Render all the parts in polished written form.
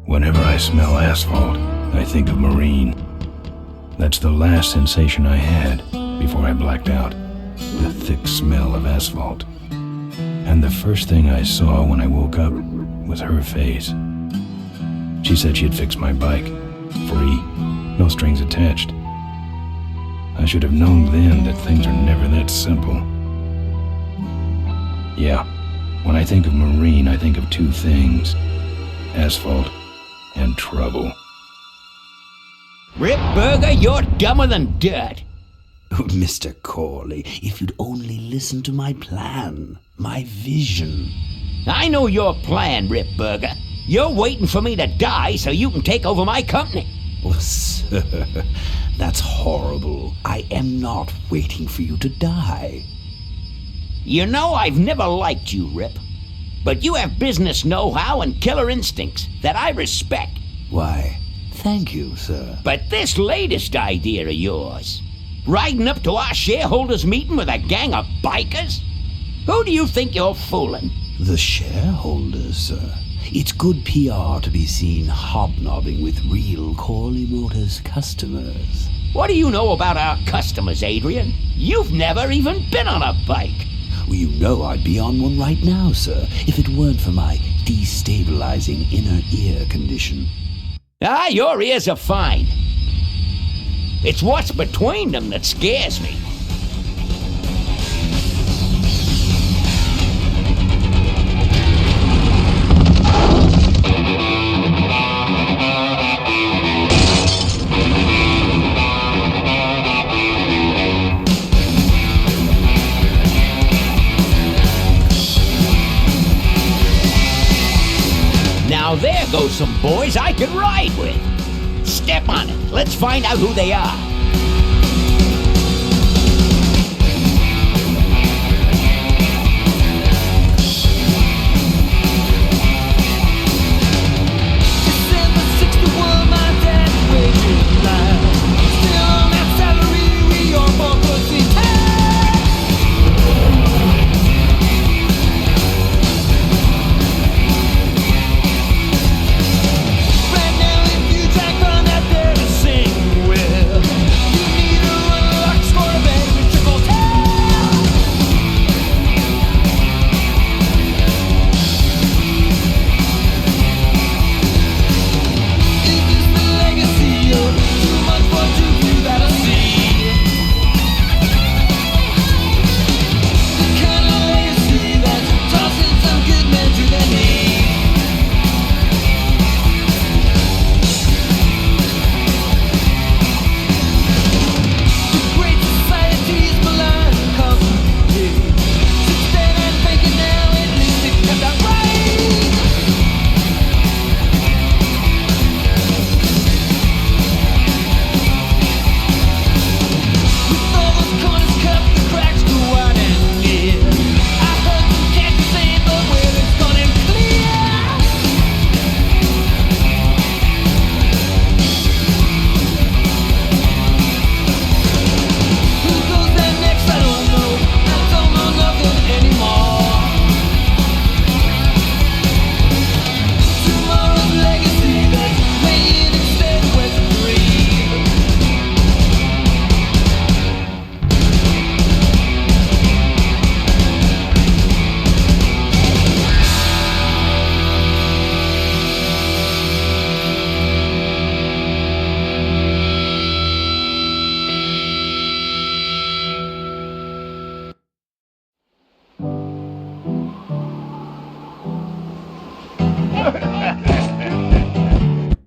Whenever I smell asphalt, I think of Marine. That's the last sensation I had before I blacked out. The thick smell of asphalt. And the first thing I saw when I woke up was her face. She said she'd fix my bike. Free. No strings attached. I should have known then that things are never that simple. Yeah, when I think of Marine, I think of two things. Asphalt and trouble. Rip Burger, you're dumber than dirt. Oh, Mr. Corley, if you'd only listen to my plan, my vision. I know your plan, Rip Burger. You're waiting for me to die so you can take over my company. Oh, sir, that's horrible. I am not waiting for you to die. You know I've never liked you, Rip. But you have business know-how and killer instincts that I respect. Why, thank you, sir. But this latest idea of yours, riding up to our shareholders' meeting with a gang of bikers? Who do you think you're fooling? The shareholders, sir. It's good PR to be seen hobnobbing with real Corley Motors customers. What do you know about our customers, Adrian? You've never even been on a bike. Well, you know I'd be on one right now, sir, if it weren't for my destabilizing inner ear condition. Ah, your ears are fine. It's what's between them that scares me. Now there goes some boys I could ride with. Step on it. Let's find out who they are.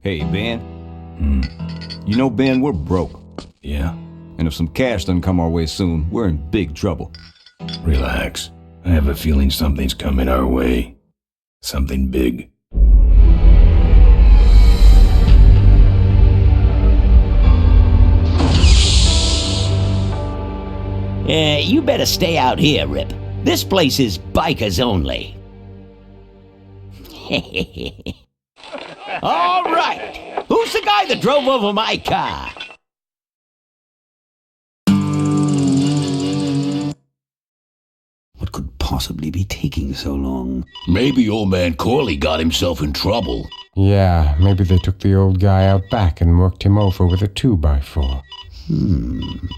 Hey, Ben. You know, Ben, we're broke. Yeah? And if some cash doesn't come our way soon, we're in big trouble. Relax. I have a feeling something's coming our way. Something big. You better stay out here, Rip. This place is bikers only. All right. Who's the guy that drove over my car? possibly be taking so long? Maybe old man Corley got himself in trouble. Yeah, maybe they took the old guy out back and worked him over with a 2x4. An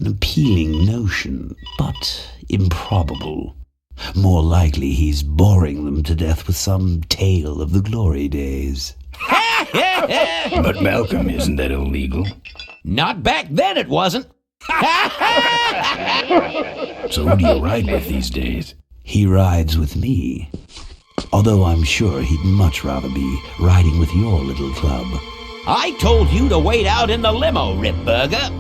appealing notion, but improbable. More likely he's boring them to death with some tale of the glory days. But Malcolm, isn't that illegal? Not back then, it wasn't. So who do you ride with these days? He rides with me. Although I'm sure he'd much rather be riding with your little club. I told you to wait out in the limo, Ripburger.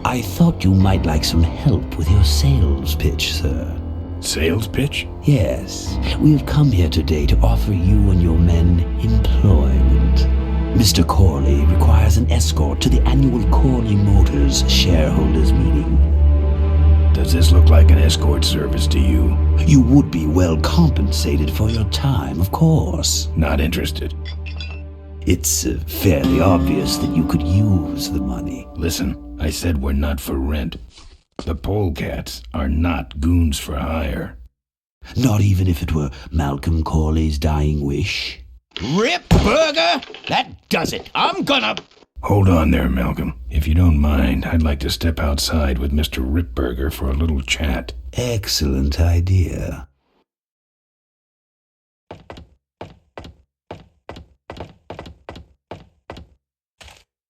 I thought you might like some help with your sales pitch, sir. Sales pitch? Yes, we have come here today to offer you and your men employment. Mr. Corley requires an escort to the annual Corley Motors shareholders meeting. Does this look like an escort service to you? You would be well compensated for your time, of course. Not interested. It's fairly obvious that you could use the money. Listen, I said we're not for rent. The polecats are not goons for hire. Not even if it were Malcolm Corley's dying wish. Ripburger, that does it. I'm gonna... Hold on there, Malcolm. If you don't mind, I'd like to step outside with Mr. Ripburger for a little chat. Excellent idea.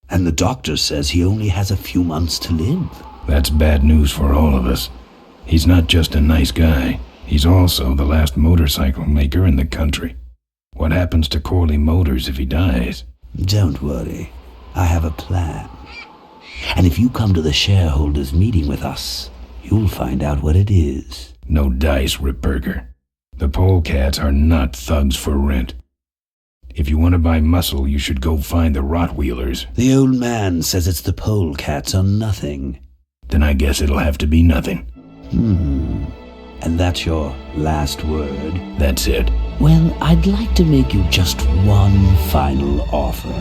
And the doctor says he only has a few months to live. That's bad news for all of us. He's not just a nice guy. He's also the last motorcycle maker in the country. What happens to Corley Motors if he dies? Don't worry. I have a plan. And if you come to the shareholders meeting with us, you'll find out what it is. No dice, Ripburger. The polecats are not thugs for rent. If you want to buy muscle, you should go find the Rottweilers. The old man says it's the polecats or nothing. Then I guess it'll have to be nothing. And that's your last word? That's it. Well, I'd like to make you just one final offer.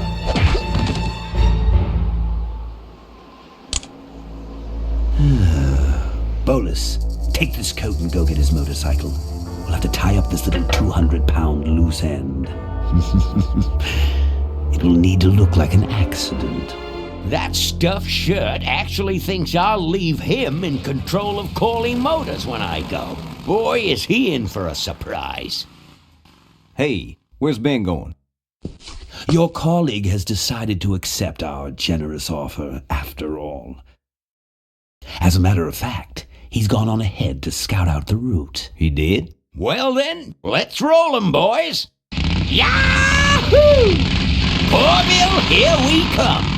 Bolus, take this coat and go get his motorcycle. We'll have to tie up this little 200-pound loose end. It'll need to look like an accident. That stuffed shirt actually thinks I'll leave him in control of Corley Motors when I go. Boy, is he in for a surprise. Hey, where's Ben going? Your colleague has decided to accept our generous offer after all. As a matter of fact, he's gone on ahead to scout out the route. He did? Well then, let's roll 'em, boys. Yahoo! Corville, here we come.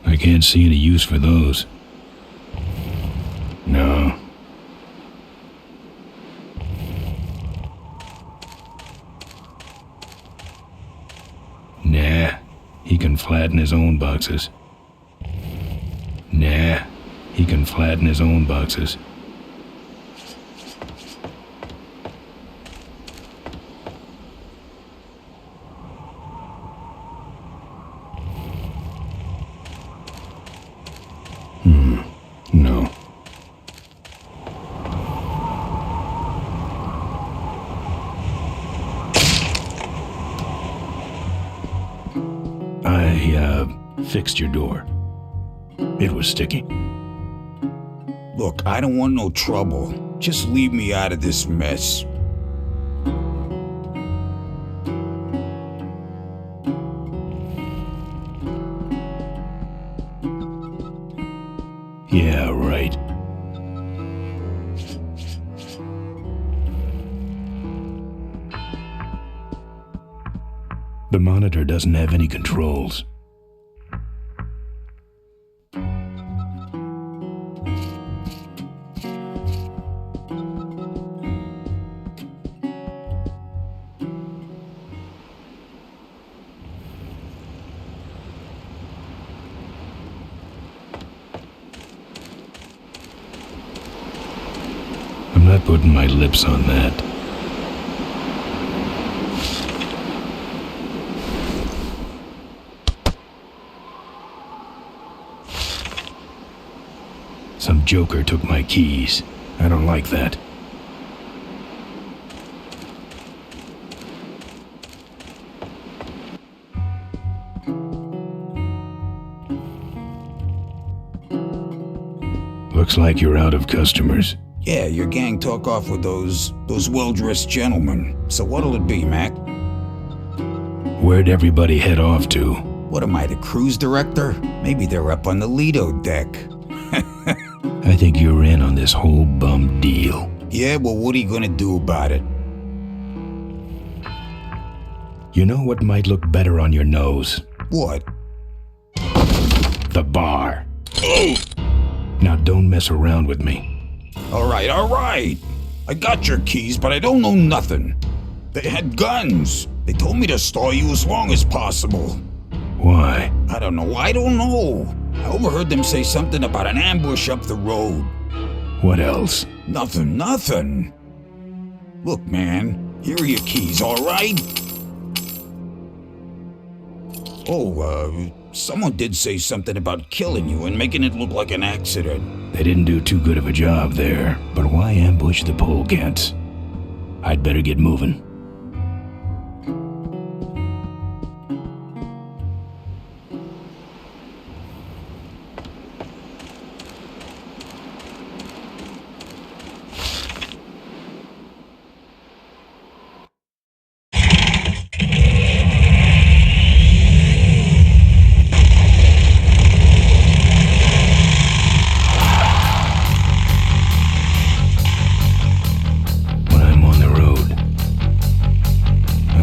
I can't see any use for those. No. Nah, he can flatten his own boxes. Nah, he can flatten his own boxes. No. I fixed your door. It was sticky. Look, I don't want no trouble. Just leave me out of this mess. Yeah, right. The monitor doesn't have any controls. I'm not putting my lips on that. Some joker took my keys. I don't like that. Looks like you're out of customers. Yeah, your gang took off with those well-dressed gentlemen. So what'll it be, Mac? Where'd everybody head off to? What am I, the cruise director? Maybe they're up on the Lido deck. I think you're in on this whole bum deal. Yeah, well, what are you gonna do about it? You know what might look better on your nose? What? The bar. Now don't mess around with me. All right. I got your keys, but I don't know nothing. They had guns. They told me to stall you as long as possible. Why? I don't know. I overheard them say something about an ambush up the road. What else? Nothing. Look, man, here are your keys, all right? Oh, someone did say something about killing you and making it look like an accident. They didn't do too good of a job there, but why ambush the polecats? I'd better get moving.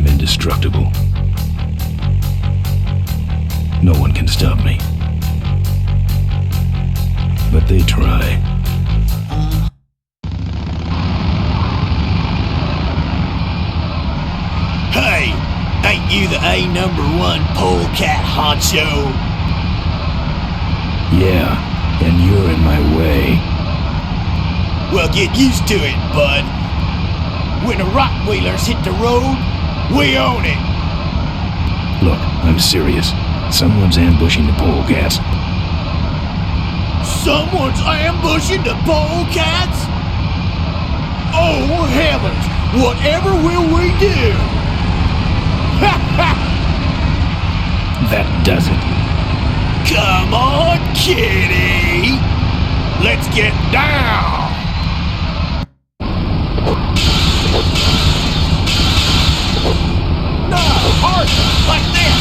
Indestructible. No one can stop me. But they try. Hey, ain't you the A#1 polecat honcho? Yeah, and you're in my way. Well, get used to it, bud. When the Rockwheelers hit the road, we own it! Look, I'm serious. Someone's ambushing the polecats. Someone's ambushing the polecats? Oh, heavens! Whatever will we do? Ha ha! That does it. Come on, kitty! Let's get down! No, hard, like this.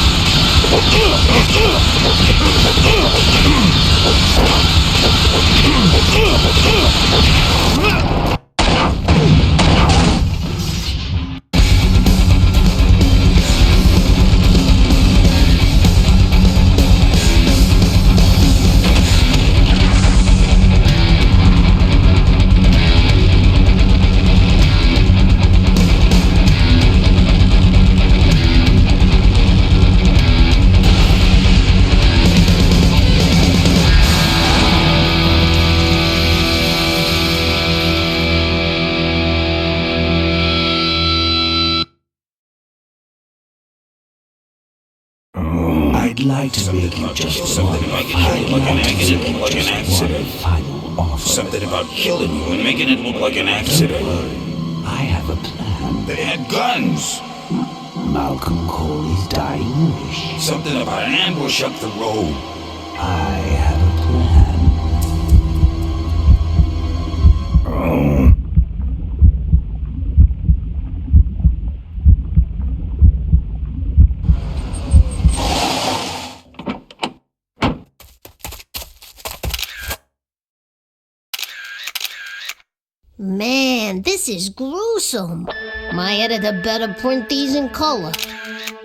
I'd like to make you just one final offer. Something about killing you and making it look like an accident. I have a plan. They had guns. Malcolm Corley's dying wish. Something about an ambush up the road. I have a plan. Man, this is gruesome. My editor better print these in color.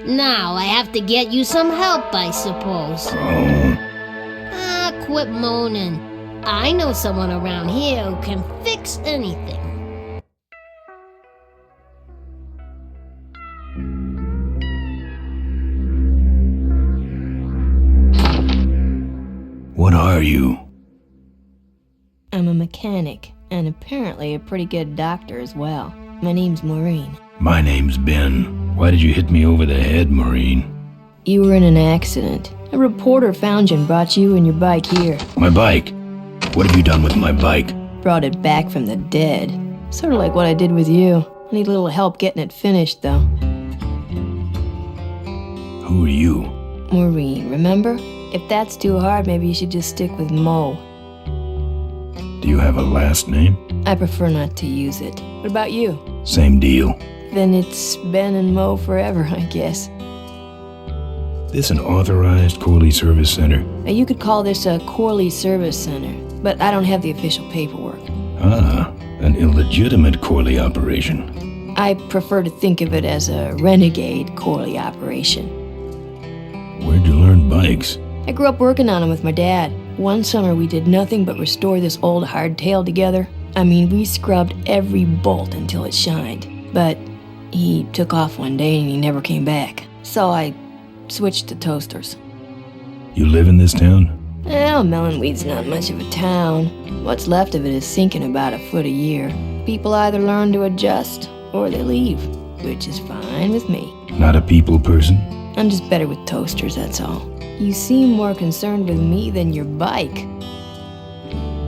Now I have to get you some help, I suppose. Quit moaning. I know someone around here who can fix anything. What are you? I'm a mechanic, and apparently a pretty good doctor as well. My name's Maureen. My name's Ben. Why did you hit me over the head, Maureen? You were in an accident. A reporter found you and brought you and your bike here. My bike? What have you done with my bike? Brought it back from the dead. Sort of like what I did with you. I need a little help getting it finished, though. Who are you? Maureen, remember? If that's too hard, maybe you should just stick with Mo. Do you have a last name? I prefer not to use it. What about you? Same deal. Then it's Ben and Mo forever, I guess. This an authorized Corley Service Center? Now, you could call this a Corley Service Center, but I don't have the official paperwork. Ah, an illegitimate Corley operation. I prefer to think of it as a renegade Corley operation. Where'd you learn bikes? I grew up working on them with my dad. One summer we did nothing but restore this old hardtail together. I mean, we scrubbed every bolt until it shined. But he took off one day and he never came back. So I switched to toasters. You live in this town? Well, Melonweed's not much of a town. What's left of it is sinking about a foot a year. People either learn to adjust or they leave, which is fine with me. Not a people person? I'm just better with toasters, that's all. You seem more concerned with me than your bike.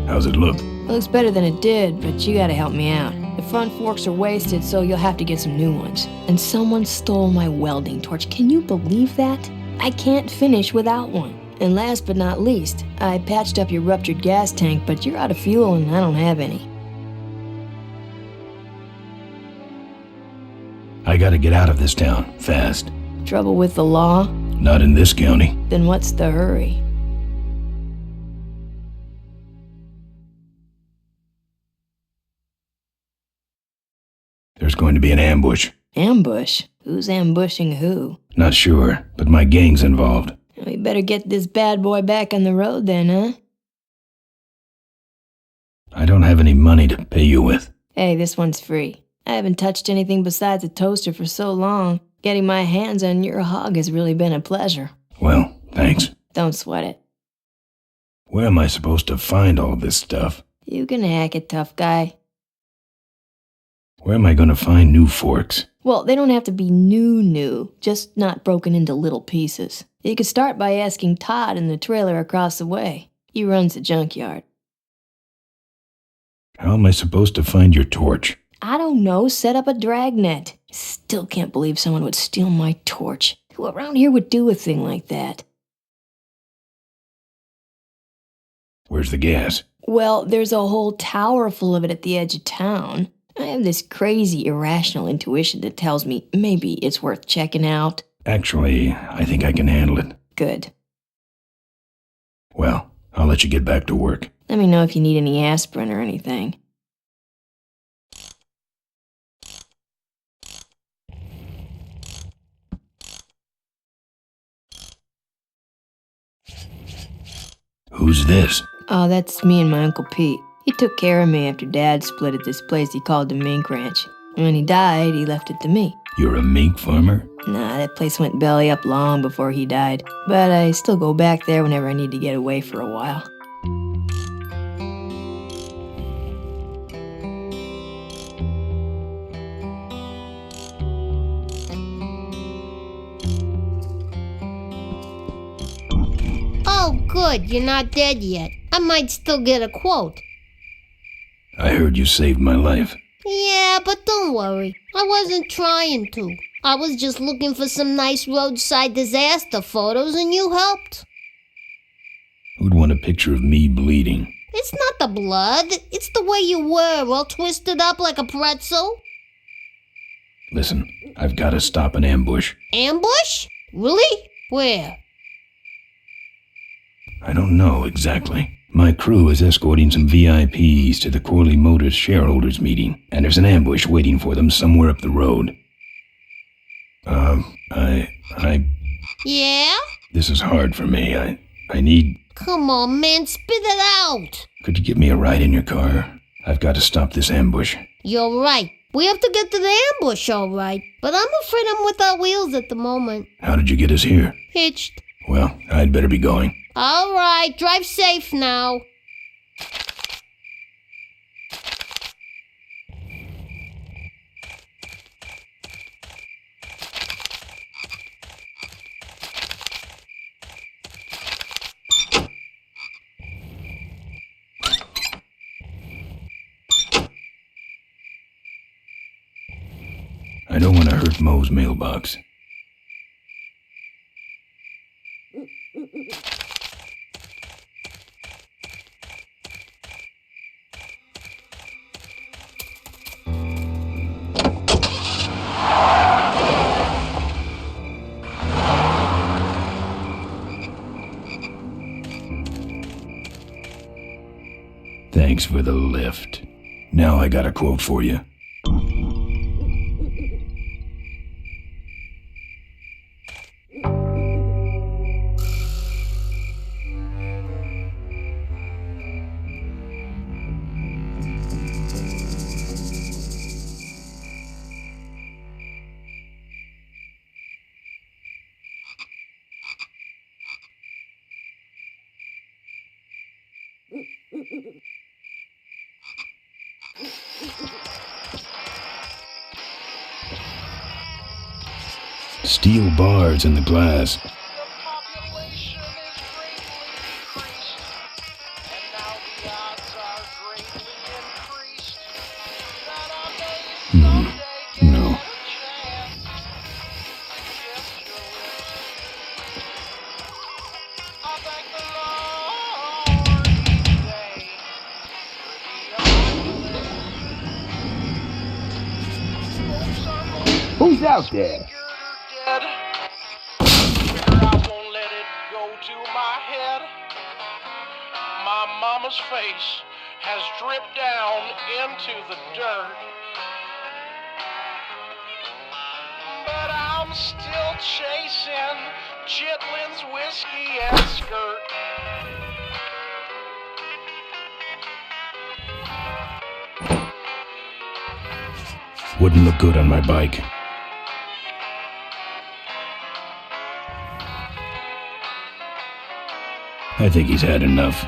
How's it look? It looks better than it did, but you gotta help me out. The front forks are wasted, so you'll have to get some new ones. And someone stole my welding torch. Can you believe that? I can't finish without one. And last but not least, I patched up your ruptured gas tank, but you're out of fuel and I don't have any. I gotta get out of this town, fast. Trouble with the law? Not in this county. Then what's the hurry? There's going to be an ambush. Ambush? Who's ambushing who? Not sure, but my gang's involved. We better get this bad boy back on the road then, huh? I don't have any money to pay you with. Hey, this one's free. I haven't touched anything besides a toaster for so long. Getting my hands on your hog has really been a pleasure. Well, thanks. Don't sweat it. Where am I supposed to find all this stuff? You can hack it, tough guy. Where am I going to find new forks? Well, they don't have to be new, just not broken into little pieces. You could start by asking Todd in the trailer across the way. He runs the junkyard. How am I supposed to find your torch? I don't know, set up a dragnet. Still can't believe someone would steal my torch. Who around here would do a thing like that? Where's the gas? Well, there's a whole tower full of it at the edge of town. I have this crazy, irrational intuition that tells me maybe it's worth checking out. Actually, I think I can handle it. Good. Well, I'll let you get back to work. Let me know if you need any aspirin or anything. Who's this? Oh, that's me and my Uncle Pete. He took care of me after Dad split at this place he called the Mink Ranch. When he died, he left it to me. You're a mink farmer? Nah, that place went belly up long before he died. But I still go back there whenever I need to get away for a while. Oh, good, you're not dead yet. I might still get a quote. I heard you saved my life. Yeah, but don't worry. I wasn't trying to. I was just looking for some nice roadside disaster photos and you helped. Who'd want a picture of me bleeding? It's not the blood. It's the way you were, all twisted up like a pretzel. Listen, I've got to stop an ambush. Ambush? Really? Where? I don't know exactly. My crew is escorting some VIPs to the Corley Motors shareholders meeting, and there's an ambush waiting for them somewhere up the road. Yeah? This is hard for me. I need... Come on, man, spit it out! Could you give me a ride in your car? I've got to stop this ambush. You're right. We have to get to the ambush, all right. But I'm afraid I'm without wheels at the moment. How did you get us here? Hitched. Well, I'd better be going. All right, drive safe now. I don't want to hurt Mo's mailbox. Thanks for the lift. Now I got a quote for you. Steel bars in the glass. No. Who's out there? My mama's face has dripped down into the dirt. But I'm still chasing Chitlin's whiskey and skirt. Wouldn't look good on my bike. I think he's had enough.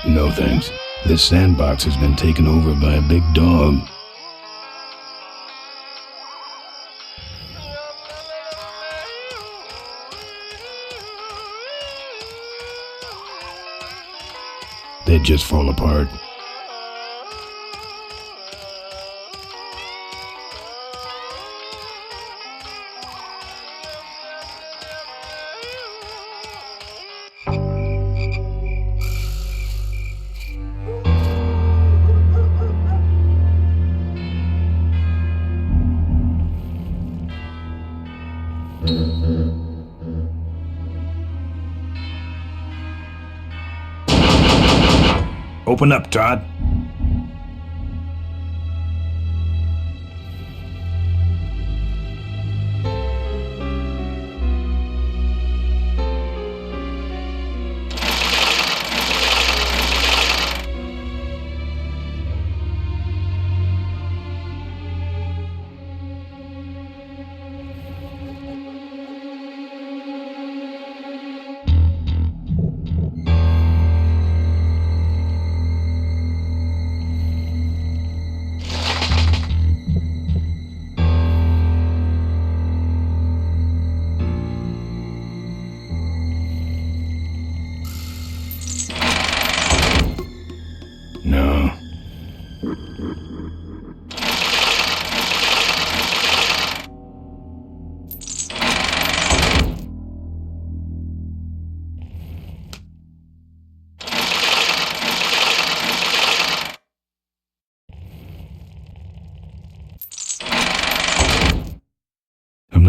No thanks. This sandbox has been taken over by a big dog. They'd just fall apart. Open up, Todd.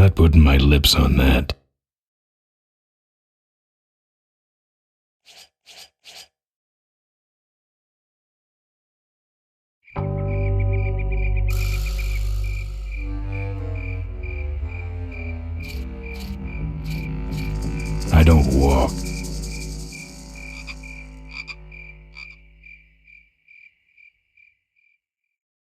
not putting my lips on that. I don't walk.